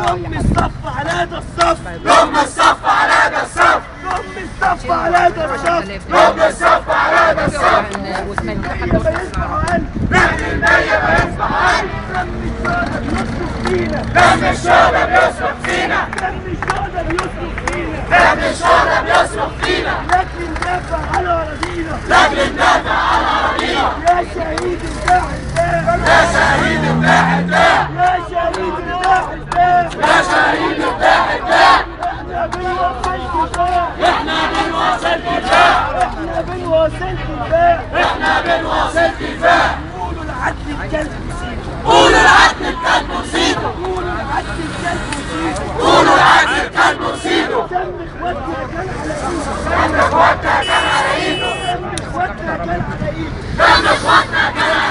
ضم الصف على هذا الصف، ضم الصف على هذا الصف، ضم الصف على هذا الصف، ضم الصف على هذا الصف. نحن المية ما يصبح عنه، دم الشهداء بيصرخ فينا، دم الشهداء بيصرخ فينا، دم الشهداء بيصرخ فينا، لاجل ندافع على أراضينا، لاجل ندافع على أراضينا. يا شهيد الداع الداع، يا شهيد الداع الداع، يا شهيد الداع الداع، يا شهيد الداع الداع. احنا بنواصل دفاع، احنا بنواصل دفاع، احنا بنواصل دفاع، احنا بنواصل دفاع. قولوا العدل الكلب يسيبه، قولوا العدل الكلب يسيبه، قولوا العدل الكلب يسيبه، قولوا العدل الكلب يسيبه. دم اخواتنا كان على ايده، دم اخواتنا كان على ايده، دم اخواتنا كان على ايده، دم اخواتنا كان على ايده.